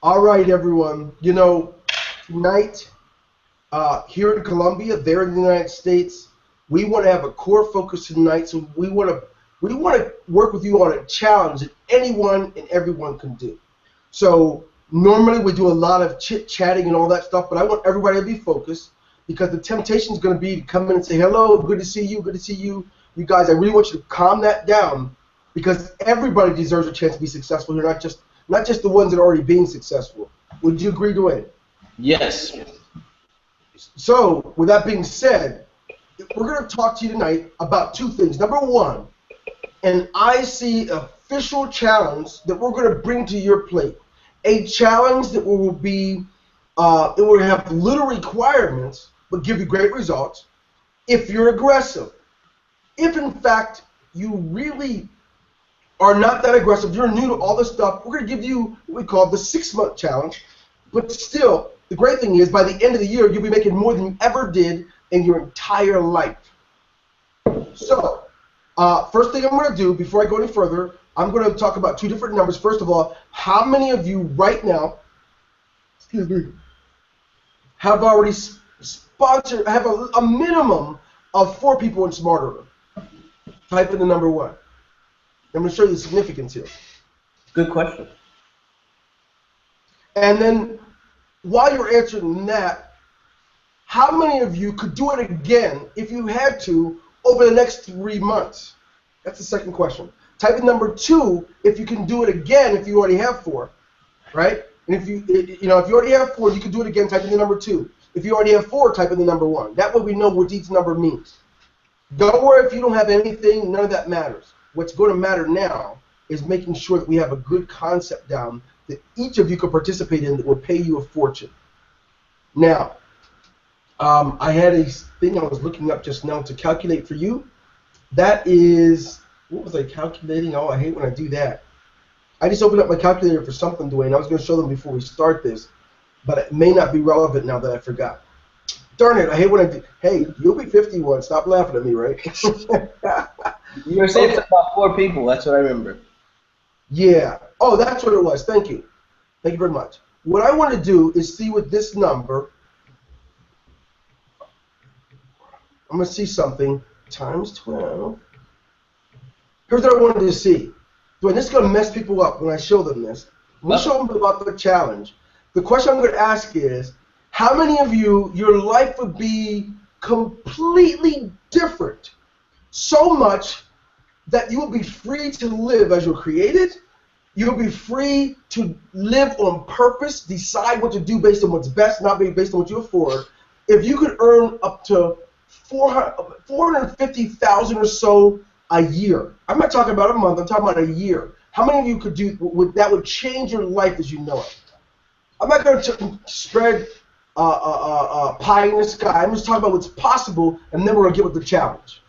All right, everyone. Tonight, here in Colombia, there in the United States, we want to have a core focus tonight. So we want to work with you on a challenge that anyone and everyone can do. So normally we do a lot of chit chatting and all that stuff, but I want everybody to be focused because the temptation is going to be to come in and say hello, good to see you, good to see you. You guys, I really want you to calm that down because everybody deserves a chance to be successful here, not just the ones that are already being successful. Would you agree, Dwayne? Yes. So, with that being said, we're going to talk to you tonight about two things. Number one, an IC official challenge that we're going to bring to your plate. A challenge that will be, it will have little requirements, but give you great results if you're aggressive. If, in fact, you really are not that aggressive, you're new to all this stuff, we're going to give you what we call the 6-month challenge. But still, the great thing is by the end of the year, you'll be making more than you ever did in your entire life. So, first thing I'm going to do before I go any further, I'm going to talk about two different numbers. First of all, how many of you right now, have already sponsored, have a minimum of 4 people in Smart Order? Type in the number 1. I'm going to show you the significance here. Good question. And then, while you're answering that, how many of you could do it again if you had to over the next 3 months? That's the second question. Type in number 2 if you can do it again if you already have 4, right? And if you already have 4, you can do it again. Type in the number 2. If you already have 4, type in the number 1. That way we know what each number means. Don't worry if you don't have anything. None of that matters. What's going to matter now is making sure that we have a good concept down that each of you could participate in that will pay you a fortune. Now, I had a thing I was looking up just now to calculate for you. That is, what was I calculating? Oh, I hate when I do that. I just opened up my calculator for something, Dwayne. I was going to show them before we start this, but it may not be relevant now that I forgot. Darn it, I hate when I do. Hey, you'll be 51. Stop laughing at me, right? You were saying something about 4 people. That's what I remember. Yeah. Oh, that's what it was. Thank you. Thank you very much. What I want to do is see what this number, I'm going to see something, times 12. Here's what I wanted to see. Dwayne, this is going to mess people up when I show them this. We'll show them about the challenge. The question I'm going to ask is, how many of you, your life would be completely different, so much that you will be free to live as you're created, you'll be free to live on purpose, decide what to do based on what's best, not based on what you afford. If you could earn up to 450,000 or so a year, I'm not talking about a month, I'm talking about a year. How many of you could do that would change your life as you know it? I'm not going to spread pie in the sky. I'm just talking about what's possible, and then we're going to get with the challenge.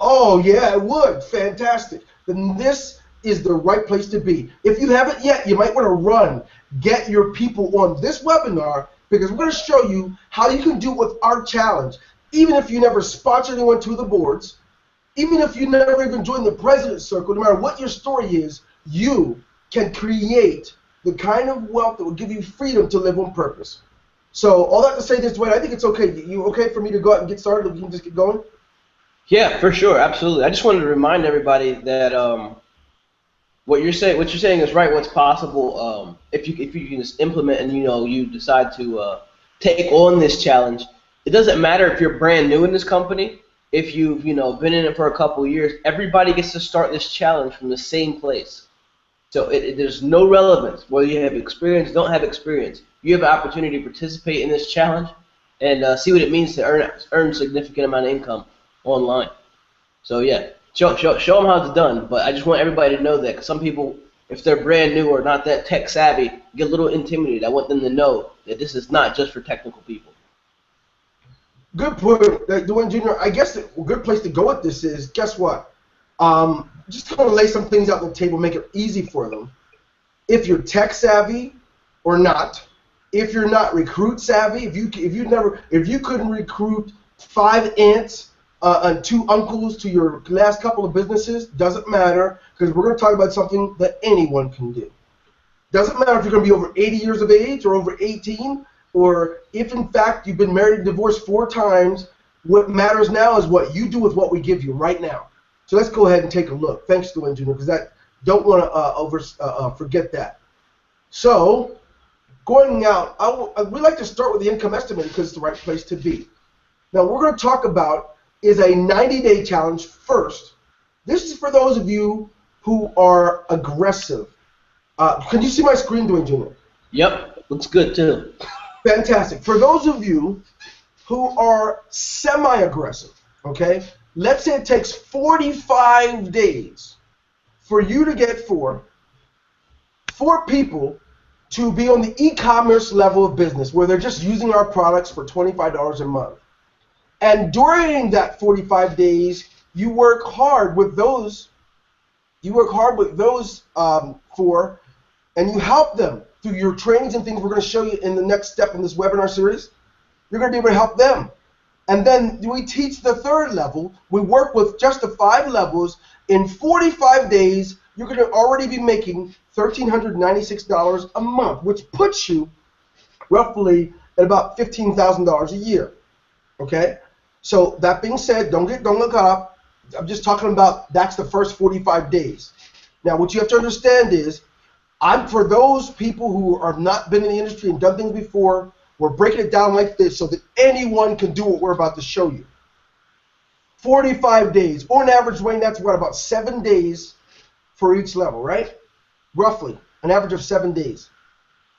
Oh, yeah, it would. Fantastic. Then this is the right place to be. If you haven't yet, you might want to run. Get your people on this webinar because we're going to show you how you can do it with our challenge. Even if you never sponsor anyone to the boards, even if you never even joined the President's Circle, no matter what your story is, you can create the kind of wealth that will give you freedom to live on purpose. So all that to say this, Dwayne, I think it's okay. You okay for me to go out and get started? We can just get going? Yeah, for sure, absolutely. I just wanted to remind everybody that what you're saying is right. What's possible if you can just implement and you decide to take on this challenge. It doesn't matter if you're brand new in this company. If you've been in it for a couple of years, everybody gets to start this challenge from the same place. So there's no relevance whether you have experience, don't have experience. You have an opportunity to participate in this challenge and see what it means to earn significant amount of income online. So yeah, show them how it's done. But I just want everybody to know that, because some people, if they're brand new or not that tech savvy, get a little intimidated. I want them to know that this is not just for technical people. Good point, Dwayne Jr. I guess a good place to go with this is, guess what? Just going to lay some things out on the table, make it easy for them. If you're tech savvy or not, if you're not recruit savvy, if you couldn't recruit 5 aunts and 2 uncles to your last couple of businesses, doesn't matter, because we're going to talk about something that anyone can do. Doesn't matter if you're going to be over 80 years of age or over 18, or if in fact you've been married and divorced 4 times. What matters now is what you do with what we give you right now. So let's go ahead and take a look. Thanks, Dwayne Jr., because I don't want to forget that. So going out, we'd like to start with the income estimator because it's the right place to be. Now, what we're going to talk about is a 90-day challenge first. This is for those of you who are aggressive. Can you see my screen, Dwayne Jr.? Yep, looks good too. Fantastic. For those of you who are semi-aggressive, okay, let's say it takes 45 days for you to get four people to be on the e-commerce level of business where they're just using our products for $25 a month. And during that 45 days, you work hard with those four, and you help them through your trainings and things we're going to show you in the next step in this webinar series. You're going to be able to help them. And then we teach the third level. We work with just the 5 levels. In 45 days, you're going to already be making $1,396 a month, which puts you roughly at about $15,000 a year. Okay? So that being said, don't look up. I'm just talking about that's the first 45 days. Now, what you have to understand is, for those people who have not been in the industry and done things before, we're breaking it down like this so that anyone can do what we're about to show you. 45 days. On average, Wayne, that's what, about 7 days for each level, right? Roughly, an average of 7 days.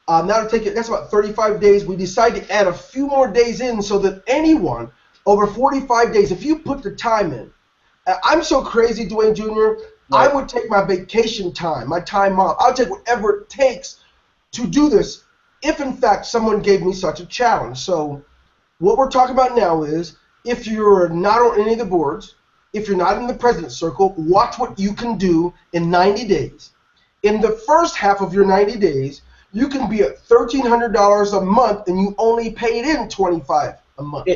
Now to take it, that's about 35 days. We decide to add a few more days in so that anyone over 45 days, if you put the time in, I'm so crazy, Dwayne Jr., I would take my vacation time, my time off. I'll take whatever it takes to do this if, in fact, someone gave me such a challenge. So what we're talking about now is if you're not on any of the boards, if you're not in the President's Circle, watch what you can do in 90 days. In the first half of your 90 days, you can be at $1,300 a month and you only paid in $25 a month.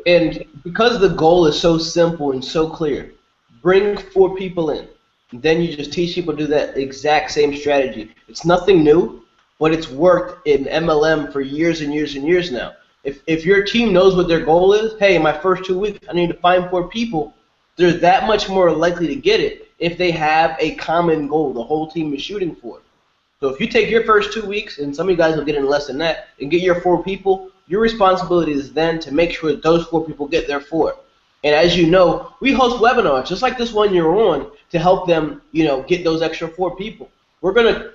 And because the goal is so simple and so clear, bring 4 people in. Then you just teach people to do that exact same strategy. It's nothing new, but it's worked in MLM for years and years and years now. If your team knows what their goal is, hey, in my first 2 weeks, I need to find 4 people, they're that much more likely to get it if they have a common goal the whole team is shooting for. So if you take your first 2 weeks, and some of you guys will get in less than that, and get your 4 people, your responsibility is then to make sure that those 4 people get their 4. And as you know, we host webinars, just like this one you're on, to help them, get those extra 4 people. We're going to,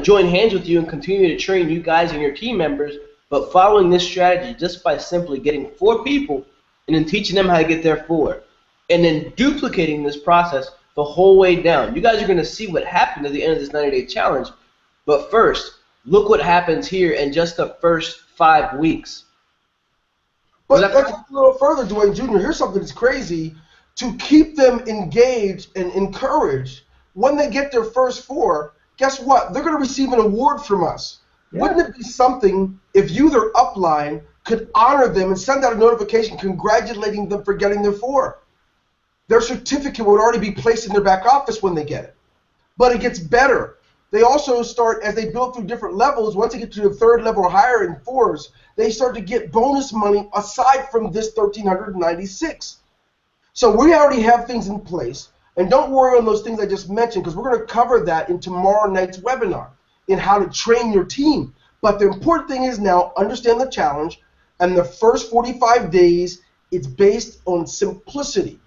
join hands with you and continue to train you guys and your team members, but following this strategy just by simply getting 4 people and then teaching them how to get their 4, and then duplicating this process the whole way down. You guys are going to see what happened at the end of this 90-day challenge, but first, look what happens here in just the first 5 weeks. But let's go a little further, Dwayne Jr. Here's something that's crazy. To keep them engaged and encouraged, when they get their first 4, guess what? They're going to receive an award from us. Yeah. Wouldn't it be something if you, their upline, could honor them and send out a notification congratulating them for getting their 4? Their certificate would already be placed in their back office when they get it. But it gets better. They also start, as they build through different levels, once they get to the 3rd level or higher in 4s, they start to get bonus money aside from this $1,396. So we already have things in place. And don't worry on those things I just mentioned, because we're going to cover that in tomorrow night's webinar in how to train your team. But the important thing is now understand the challenge, and the first 45 days, it's based on simplicity.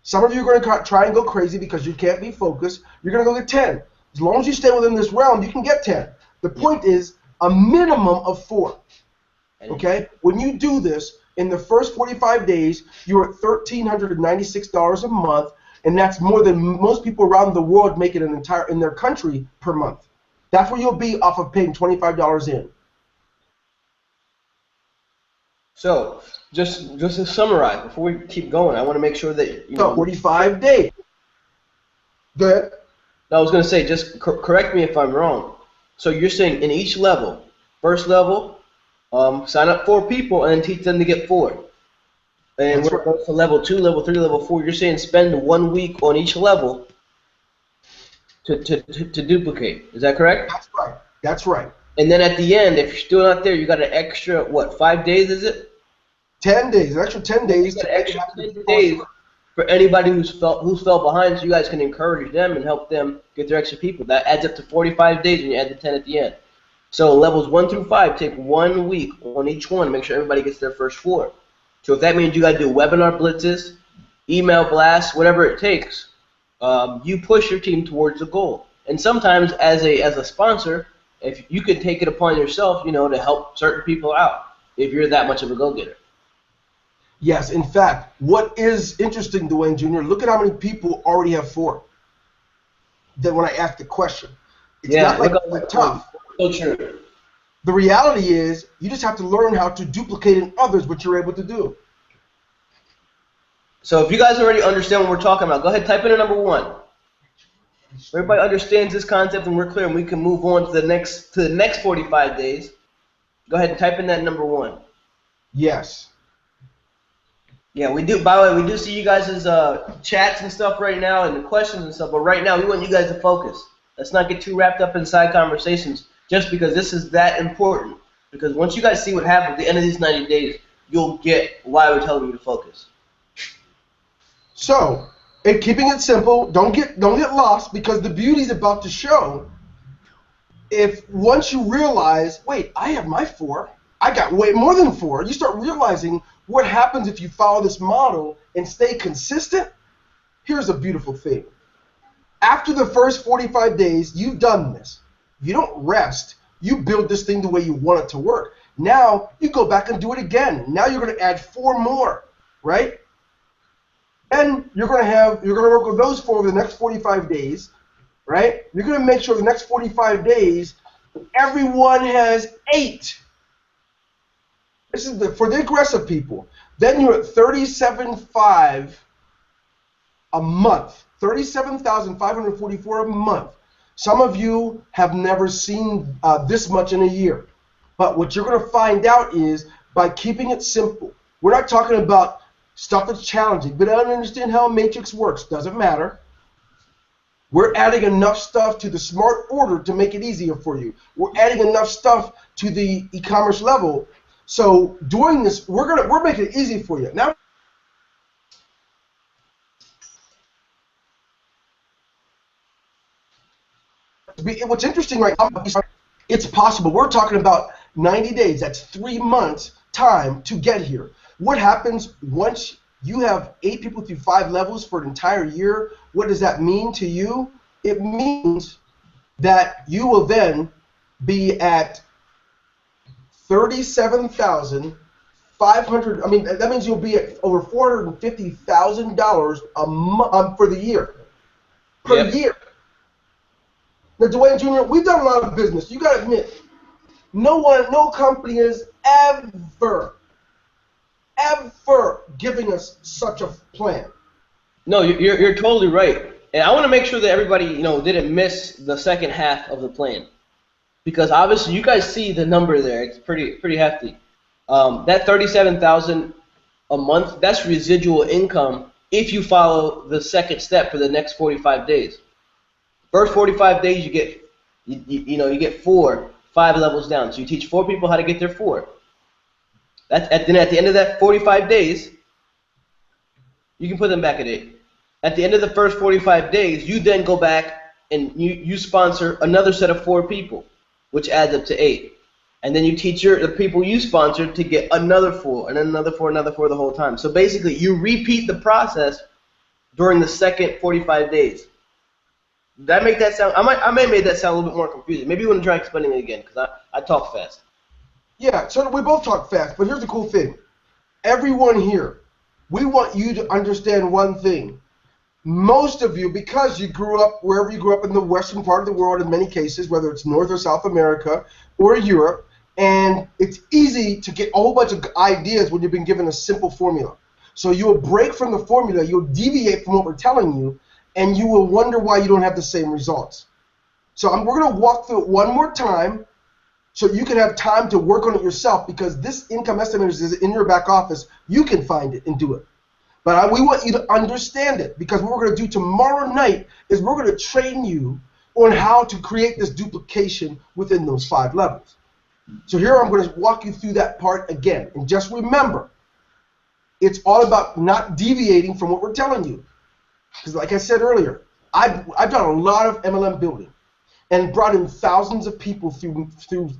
Some of you are going to try and go crazy because you can't be focused. You're going to go get 10. As long as you stay within this realm, you can get 10. The point is a minimum of 4. Okay? When you do this, in the first 45 days, you're at $1,396 a month, and that's more than most people around the world make it in their country per month. That's where you'll be off of paying $25 in. So, just to summarize, before we keep going, I want to make sure that 45 days. Go ahead. I was going to say, just correct me if I'm wrong. So you're saying in each level, first level, sign up 4 people and then teach them to get 4. And when it goes to level 2, level 3, level 4, you're saying spend 1 week on each level to duplicate. Is that correct? That's right. That's right. And then at the end, if you're still not there, you got an extra, what, 5 days is it? 10 days, an extra 10 And you days got to an make it extra happen 10 before days start. for anybody who's fell behind, so you guys can encourage them and help them get their extra people. That adds up to 45 days when you add the 10 at the end. So levels 1 through 5 take 1 week on each one to make sure everybody gets their first 4. So if that means you got to do webinar blitzes, email blasts, whatever it takes, you push your team towards the goal. And sometimes as a sponsor, if you can take it upon yourself, to help certain people out if you're that much of a go-getter. Yes, in fact, what is interesting, Dwayne Jr., look at how many people already have 4. Then when I ask the question, it's Yeah, not like look it's that tough. so true. The reality is you just have to learn how to duplicate in others what you're able to do. So if you guys already understand what we're talking about, go ahead, type in a number 1. Everybody understands this concept and we're clear and we can move on to the next 45 days. Go ahead and type in that number 1. Yes. Yeah, we do. By the way, we do see you guys' chats and stuff right now and the questions and stuff. But right now, we want you guys to focus. Let's not get too wrapped up in side conversations just because this is that important. Because once you guys see what happens at the end of these 90 days, you'll get why we're telling you to focus. So, in keeping it simple, don't get lost, because the beauty is about to show. If once you realize, wait, I have my 4, I got way more than 4, you start realizing what happens if you follow this model and stay consistent. Here's a beautiful thing. After the first 45 days, you've done this. You don't rest. You build this thing the way you want it to work. Now, you go back and do it again. Now you're going to add 4 more, right? Then you're going to work with those 4 over the next 45 days, right? You're going to make sure the next 45 days, everyone has 8. This is for the aggressive people. Then you're at 37.5 a month, 37,544 a month. Some of you have never seen this much in a year. But what you're going to find out is by keeping it simple. We're not talking about stuff that's challenging, but I don't understand how a matrix works. Doesn't matter. We're adding enough stuff to the smart order to make it easier for you. We're adding enough stuff to the e-commerce level. So doing this, we're making it easy for you. Now, what's interesting right now, it's possible. We're talking about 90 days. That's 3 months time to get here. What happens once you have 8 people through 5 levels for an entire year? What does that mean to you? It means that you will then be at 37,500. I mean, that means you'll be at over $450,000 a month for the year. Per year. Now, Dwayne Jr., we've done a lot of business. You got to admit, no company is ever giving us such a plan. No, you're totally right. And I want to make sure that everybody, didn't miss the second half of the plan. Because obviously you guys see the number there. It's pretty hefty. That 37,000 a month, that's residual income if you follow the second step for the next 45 days. First 45 days you get you get 4, 5 levels down. So you teach 4 people how to get their 4. Then at the end of that 45 days, you can put them back at 8. At the end of the first 45 days, you then go back and you sponsor another set of 4 people, which adds up to 8. And then you teach the people you sponsored to get another 4, and another 4, another 4 the whole time. So basically, you repeat the process during the second 45 days. Did I make that sound? I may have made that sound a little bit more confusing. Maybe you want to try explaining it again, because I talk fast. Yeah, so we both talk fast, but here's the cool thing. Everyone here, we want you to understand one thing. Most of you, because you grew up wherever you grew up in the western part of the world in many cases, whether it's North or South America or Europe, and it's easy to get a whole bunch of ideas when you've been given a simple formula. So you'll break from the formula, you'll deviate from what we're telling you, and you will wonder why you don't have the same results. So we're going to walk through it one more time so you can have time to work on it yourself, because this income estimator is in your back office. You can find it and do it. But we want you to understand it, because what we're going to do tomorrow night is we're going to train you on how to create this duplication within those 5 levels. So here I'm going to walk you through that part again. And just remember, it's all about not deviating from what we're telling you. Because like I said earlier, I've done a lot of MLM building and brought in thousands of people through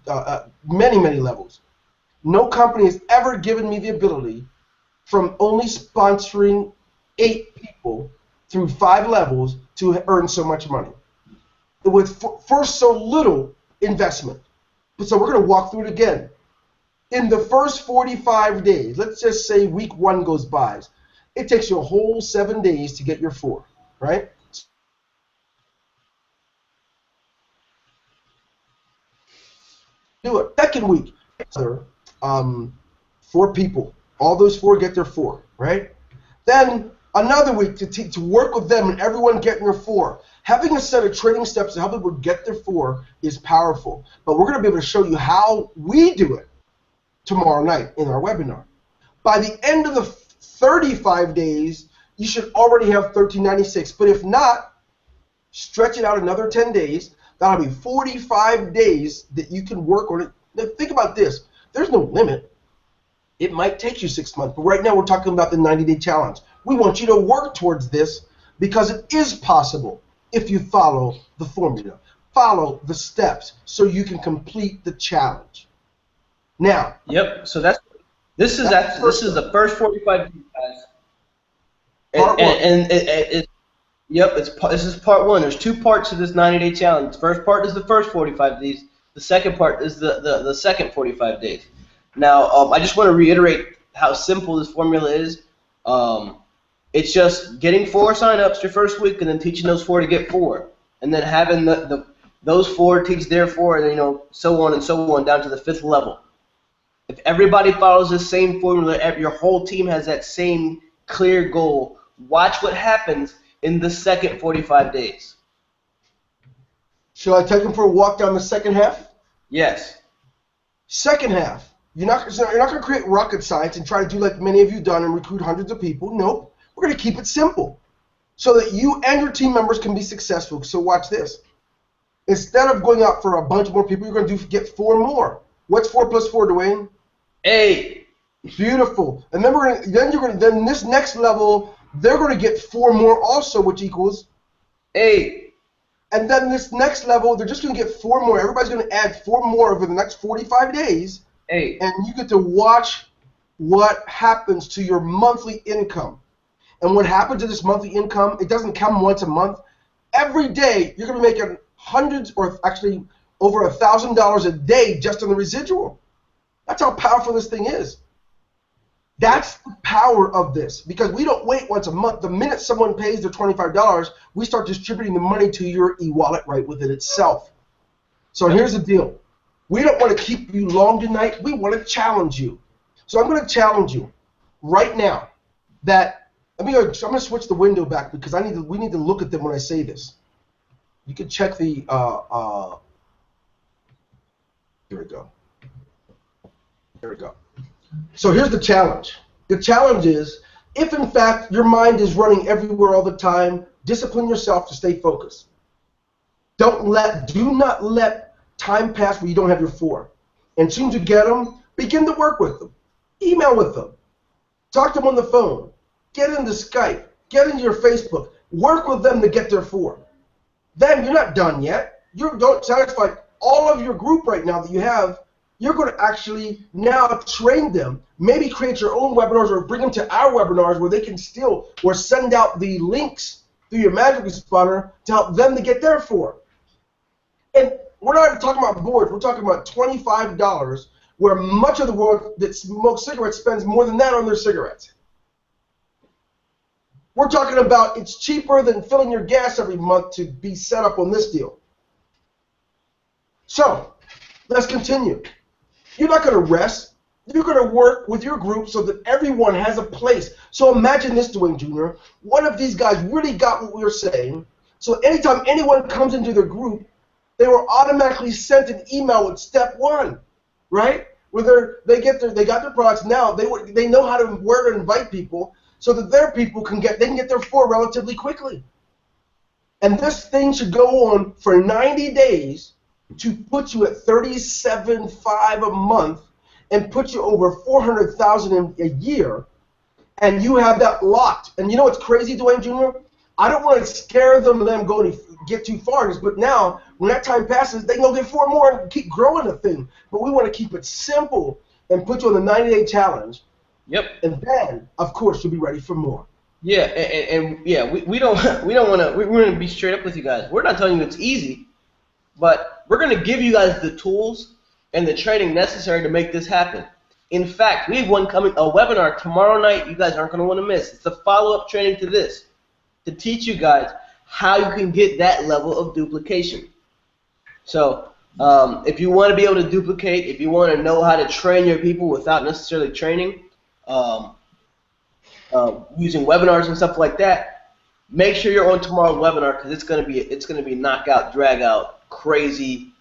many levels. No company has ever given me the ability from only sponsoring 8 people through 5 levels to earn so much money. With first so little investment. So we're going to walk through it again. In the first 45 days, let's just say week 1 goes by, it takes you a whole 7 days to get your 4, right? Do it. Second week, 4 people. All those 4 get their 4, right? Then another week to work with them and everyone getting their 4. Having a set of training steps to help people get their 4 is powerful. But we're going to be able to show you how we do it tomorrow night in our webinar. By the end of the 35 days, you should already have 1396. But if not, stretch it out another 10 days. That'll be 45 days that you can work on it. Now, think about this. There's no limit. It might take you 6 months, but right now we're talking about the 90-day challenge. We want you to work towards this because it is possible if you follow the formula, follow the steps, so you can complete the challenge. Now. Yep. So this is the first 45 days, guys. Part 1. This is part 1. There's 2 parts to this 90-day challenge. The first part is the first 45 days. The second part is the second 45 days. Now, I just want to reiterate how simple this formula is. It's just getting 4 signups your first week, and then teaching those 4 to get 4, and then having those 4 teach their 4, and then, so on and so on down to the 5th level. If everybody follows the same formula, your whole team has that same clear goal. Watch what happens in the second 45 days. Shall I take them for a walk down the second half? Yes. Second half. You're not going to create rocket science and try to do like many of you done and recruit hundreds of people. Nope. We're going to keep it simple so that you and your team members can be successful. So watch this. Instead of going out for a bunch more people, you're going to get 4 more. What's 4 plus 4, Dwayne? 8. Beautiful. And then this next level, they're going to get 4 more also, which equals 8. And then this next level, they're just going to get 4 more. Everybody's going to add 4 more over the next 45 days. 8. And you get to watch what happens to your monthly income. And what happens to this monthly income, it doesn't come once a month. Every day, you're going to be making hundreds, or actually over $1,000 a day just on the residual. That's how powerful this thing is. That's the power of this, because we don't wait once a month. The minute someone pays their $25, we start distributing the money to your e-wallet right within itself. So here's the deal. We don't want to keep you long tonight. We want to challenge you. So I'm going to challenge you right now that I'm going to switch the window back because we need to look at them when I say this. You can check the here we go. Here we go. So here's the challenge. The challenge is, if in fact your mind is running everywhere all the time, discipline yourself to stay focused. Do not let time pass where you don't have your 4. And as soon as you get them, begin to work with them. Email with them. Talk to them on the phone. Get into Skype. Get into your Facebook. Work with them to get their 4. Then you're not done yet. You don't satisfy all of your group right now that you have. You're going to actually now train them, maybe create your own webinars or bring them to our webinars where they can or send out the links through your magic responder to help them to get their 4. And we're not even talking about boards. We're talking about $25, where much of the world that smokes cigarettes spends more than that on their cigarettes. We're talking about it's cheaper than filling your gas every month to be set up on this deal. So let's continue. You're not going to rest. You're going to work with your group so that everyone has a place. So imagine this, Dwayne Jr. One of these guys really got what we were saying. So anytime anyone comes into their group, they were automatically sent an email with step 1, right? Where they got their products now. They know where to invite people so that their people can get their 4 relatively quickly. And this thing should go on for 90 days to put you at 37.5 a month and put you over 400,000 a year, and you have that locked. And you know what's crazy, Dwayne Jr.? I don't want to scare them and let them go to get too far, but now when that time passes, they can go get 4 more and keep growing the thing. But we want to keep it simple and put you on the 90-day challenge. Yep. And then, of course, you'll be ready for more. Yeah, and yeah, we don't want to. We're going to be straight up with you guys. We're not telling you it's easy, but we're going to give you guys the tools and the training necessary to make this happen. In fact, we have one coming, a webinar tomorrow night. You guys aren't going to want to miss. It's the follow-up training to this, to teach you guys how you can get that level of duplication. So if you want to be able to duplicate, if you want to know how to train your people without necessarily training, using webinars and stuff like that, make sure you're on tomorrow's webinar, because it's gonna be knockout, drag out, crazy,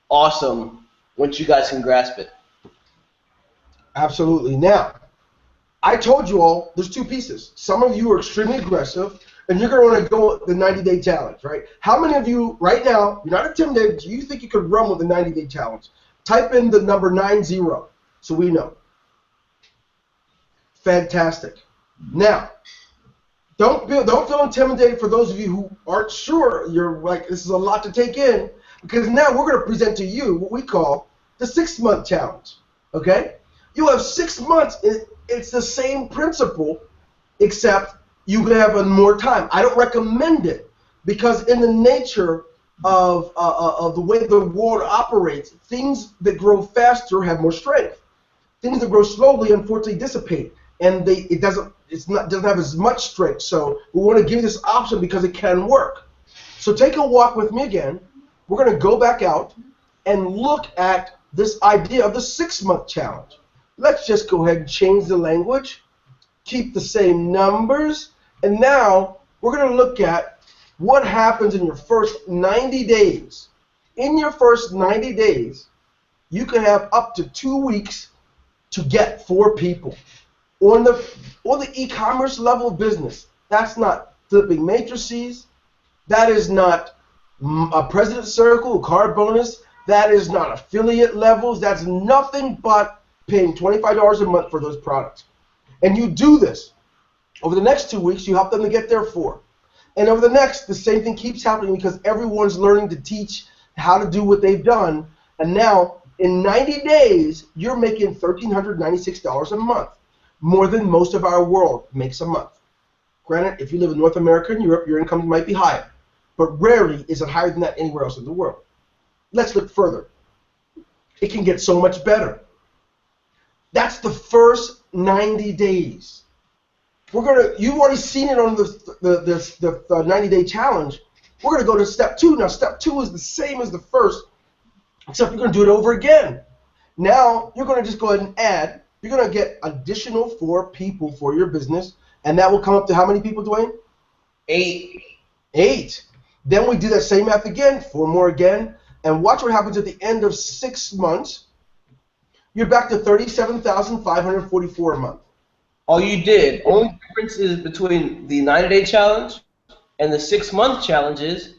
awesome once you guys can grasp it. Absolutely. Now, I told you all there's 2 pieces. Some of you are extremely aggressive, and you're going to want to go with the 90-day challenge, right? How many of you right now, you're not intimidated, you think you could run with the 90-day challenge? Type in the number 90 so we know. Fantastic. Now, don't feel intimidated for those of you who aren't sure. You're like, this is a lot to take in, because now we're going to present to you what we call the 6-month challenge, okay? You have 6 months. It's the same principle, except you have more time. I don't recommend it, because in the nature of the way the world operates, things that grow faster have more strength. Things that grow slowly, unfortunately, dissipate, and it doesn't have as much strength. So we want to give you this option because it can work. So take a walk with me again. We're going to go back out and look at this idea of the 6-month challenge. Let's just go ahead and change the language, keep the same numbers, and now we're going to look at what happens in your first 90 days. In your first 90 days, you can have up to 2 weeks to get 4 people. On the e-commerce level of business, that's not flipping matrices, that is not a President's Circle, card bonus, that is not affiliate levels, that's nothing but paying $25 a month for those products. And you do this. Over the next 2 weeks, you help them to get their 4. And over the next, the same thing keeps happening, because everyone's learning to teach how to do what they've done. And now, in 90 days, you're making $1,396 a month, more than most of our world makes a month. Granted, if you live in North America and Europe, your income might be higher, but rarely is it higher than that anywhere else in the world. Let's look further. It can get so much better. That's the first 90 days. You've already seen it on the 90-day challenge. We're going to go to step 2. Now, step 2 is the same as the first, except you're going to do it over again. Now, you're going to just go ahead and add. You're going to get additional 4 people for your business, and that will come up to how many people, Dwayne? 8. 8. Then we do that same math again, 4 more again, and watch what happens at the end of 6 months. You're back to $37,544 a month. All you did, only difference is between the 90-day challenge and the 6-month challenge is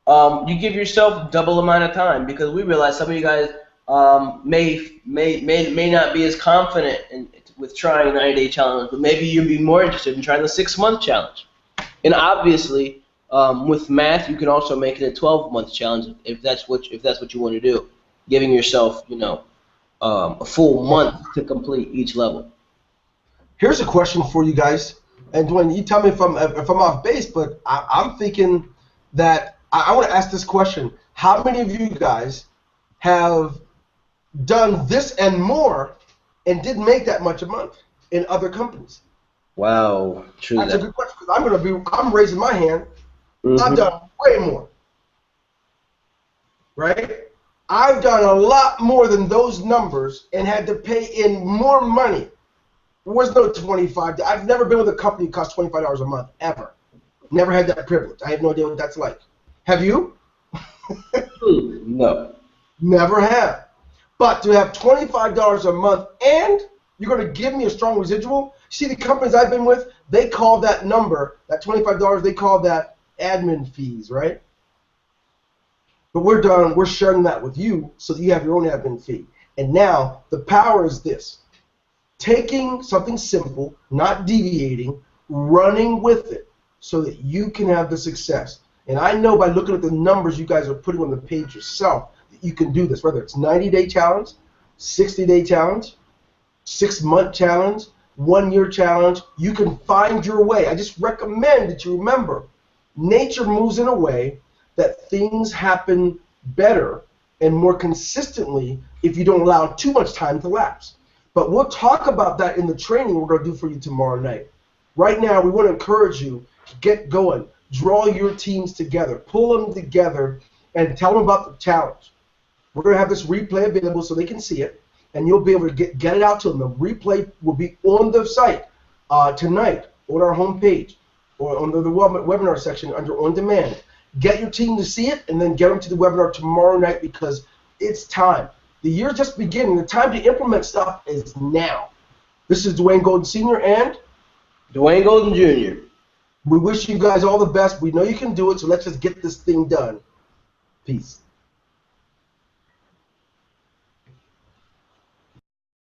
you give yourself double amount of time, because we realize some of you guys may not be as confident with trying a 90-day challenge, but maybe you'd be more interested in trying the 6-month challenge. And obviously, with math, you can also make it a 12-month challenge if that's what you want to do, giving yourself, a full month to complete each level. Here's a question for you guys, and Dwayne, you tell me if I'm off base, but I'm thinking that I want to ask this question: how many of you guys have done this and more and didn't make that much a month in other companies? Wow, true. That's a good question, because I'm raising my hand. Mm-hmm. I've done way more, right? I've done a lot more than those numbers and had to pay in more money. There was no $25. I've never been with a company that costs $25 a month, ever. Never had that privilege. I have no idea what that's like. Have you? No. Never have. But to have $25 a month and you're going to give me a strong residual? See, the companies I've been with, they call that number, that $25, they call that admin fees, right? But we're done. We're sharing that with you so that you have your own admin fee. And now the power is this. Taking something simple, not deviating, running with it so that you can have the success. And I know by looking at the numbers you guys are putting on the page yourself that you can do this, whether it's 90-day challenge, 60-day challenge, 6-month challenge, 1-year challenge. You can find your way. I just recommend that you remember nature moves in a way that things happen better and more consistently if you don't allow too much time to lapse. But we'll talk about that in the training we're going to do for you tomorrow night. Right now, we want to encourage you to get going. Draw your teams together. Pull them together and tell them about the challenge. We're going to have this replay available so they can see it, and you'll be able to get it out to them. The replay will be on the site tonight on our homepage or under the webinar section under On Demand. Get your team to see it, and then get them to the webinar tomorrow night because it's time. The year's just beginning. The time to implement stuff is now. This is Dwayne Golden Sr. and Dwayne Golden Jr. We wish you guys all the best. We know you can do it, so let's just get this thing done. Peace.